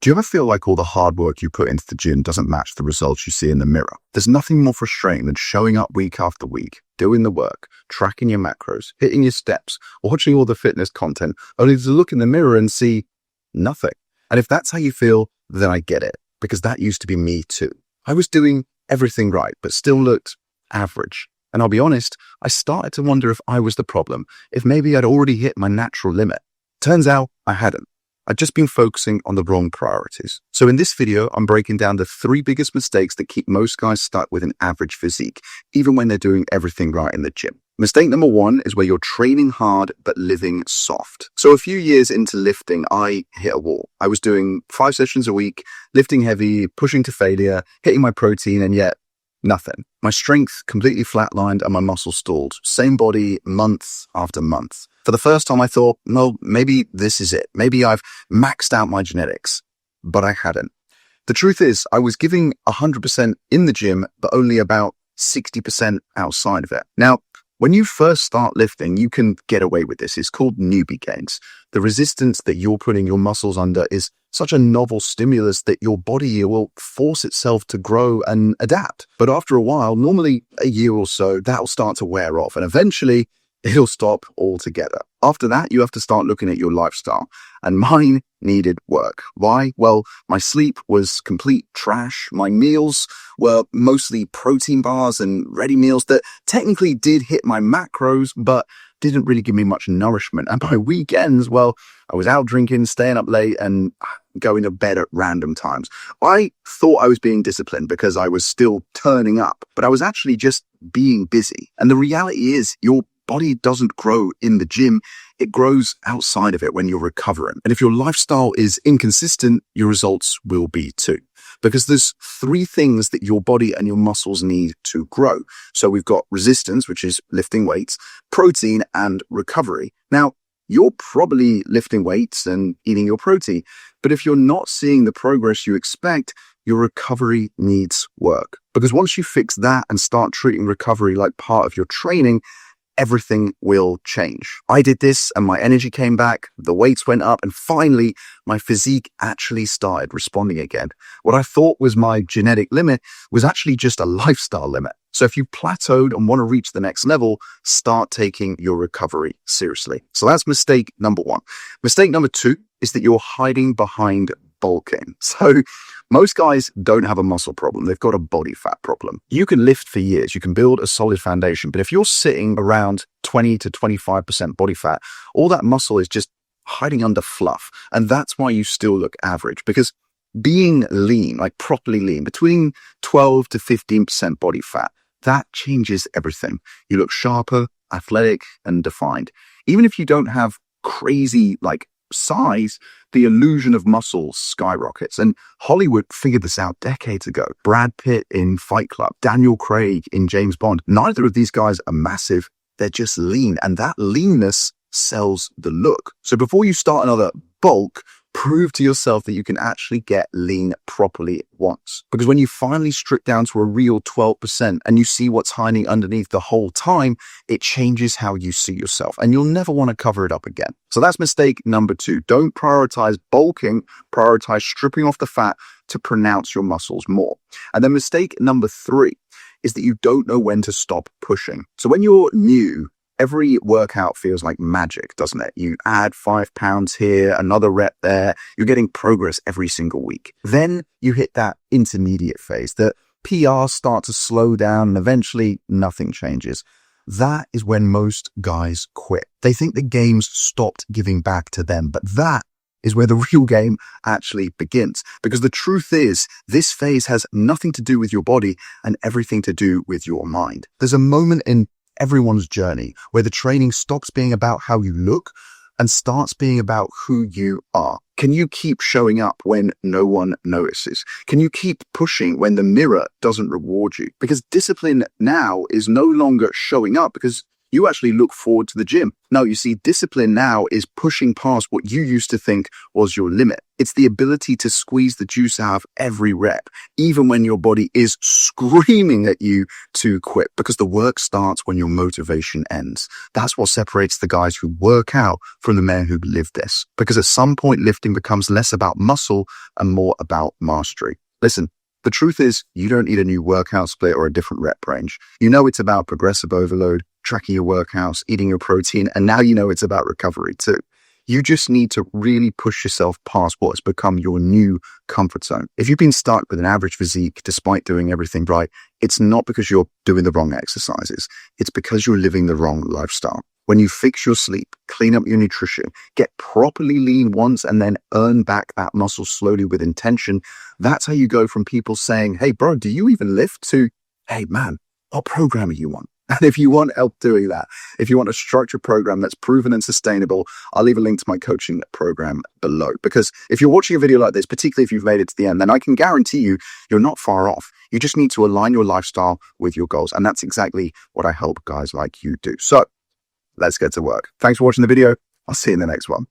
Do you ever feel like all the hard work you put into the gym doesn't match the results you see in the mirror? There's nothing more frustrating than showing up week after week, doing the work, tracking your macros, hitting your steps, watching all the fitness content, only to look in the mirror and see nothing. And if that's how you feel, then I get it, because that used to be me too. I was doing everything right, but still looked average. And I'll be honest, I started to wonder if I was the problem, if maybe I'd already hit my natural limit. Turns out I hadn't. I'd just been focusing on the wrong priorities. So in this video, I'm breaking down the 3 biggest mistakes that keep most guys stuck with an average physique, even when they're doing everything right in the gym. Mistake number 1 is where you're training hard but living soft. So a few years into lifting, I hit a wall. I was doing 5 sessions a week, lifting heavy, pushing to failure, hitting my protein, and yet nothing. My strength completely flatlined and my muscles stalled. Same body month after month. For the first time, I thought, well, maybe this is it. Maybe I've maxed out my genetics, but I hadn't. The truth is, I was giving 100% in the gym, but only about 60% outside of it. Now, when you first start lifting, you can get away with this. It's called newbie gains. The resistance that you're putting your muscles under is such a novel stimulus that your body will force itself to grow and adapt. But after a while, normally a year or so, that'll start to wear off. And eventually, it'll stop altogether. After that, you have to start looking at your lifestyle. And mine needed work. Why? Well, my sleep was complete trash. My meals were mostly protein bars and ready meals that technically did hit my macros, but didn't really give me much nourishment. And by weekends, well, I was out drinking, staying up late, and going to bed at random times. I thought I was being disciplined because I was still turning up, but I was actually just being busy. And the reality is, your body doesn't grow in the gym. It grows outside of it when you're recovering. And if your lifestyle is inconsistent, your results will be too. Because there's 3 things that your body and your muscles need to grow. So we've got resistance, which is lifting weights, protein, and recovery. Now, you're probably lifting weights and eating your protein. But if you're not seeing the progress you expect, your recovery needs work. Because once you fix that and start treating recovery like part of your training, everything will change. I did this and my energy came back, the weights went up, and finally my physique actually started responding again. What I thought was my genetic limit was actually just a lifestyle limit. So if you plateaued and want to reach the next level, start taking your recovery seriously. So that's mistake number 1. Mistake number 2 is that you're hiding behind bulking. So most guys don't have a muscle problem. They've got a body fat problem. You can lift for years. You can build a solid foundation. But if you're sitting around 20 to 25% body fat, all that muscle is just hiding under fluff. And that's why you still look average, because being lean, like properly lean, between 12 to 15% body fat, that changes everything. You look sharper, athletic, and defined. Even if you don't have crazy size, the illusion of muscle skyrockets. And Hollywood figured this out decades ago. Brad Pitt in Fight Club, Daniel Craig in James Bond. Neither of these guys are massive. They're just lean. And that leanness sells the look. So before you start another bulk, prove to yourself that you can actually get lean properly once. Because when you finally strip down to a real 12% and you see what's hiding underneath the whole time, it changes how you see yourself and you'll never want to cover it up again. So that's mistake number 2. Don't prioritize bulking, prioritize stripping off the fat to pronounce your muscles more. And then mistake number 3 is that you don't know when to stop pushing. So when you're new, every workout feels like magic, doesn't it? You add 5 pounds here, another rep there. You're getting progress every single week. Then you hit that intermediate phase. The PRs start to slow down and eventually nothing changes. That is when most guys quit. They think the game's stopped giving back to them, but that is where the real game actually begins. Because the truth is, this phase has nothing to do with your body and everything to do with your mind. There's a moment in everyone's journey where the training stops being about how you look and starts being about who you are. Can you keep showing up when no one notices? Can you keep pushing when the mirror doesn't reward you? Because discipline now is no longer showing up because You actually look forward to the gym. No, you see, discipline now is pushing past what you used to think was your limit. It's the ability to squeeze the juice out of every rep, even when your body is screaming at you to quit, because the work starts when your motivation ends. That's what separates the guys who work out from the men who live this, because at some point lifting becomes less about muscle and more about mastery. Listen, the truth is, you don't need a new workout split or a different rep range. You know it's about progressive overload, tracking your workouts, eating your protein, and now you know it's about recovery too. You just need to really push yourself past what has become your new comfort zone. If you've been stuck with an average physique despite doing everything right, it's not because you're doing the wrong exercises. It's because you're living the wrong lifestyle. When you fix your sleep, clean up your nutrition, get properly lean once, and then earn back that muscle slowly with intention, that's how you go from people saying, hey, bro, do you even lift? To, hey, man, what program are you on? And if you want help doing that, if you want a structured program that's proven and sustainable, I'll leave a link to my coaching program below. Because if you're watching a video like this, particularly if you've made it to the end, then I can guarantee you, you're not far off. You just need to align your lifestyle with your goals. And that's exactly what I help guys like you do. So let's get to work. Thanks for watching the video. I'll see you in the next one.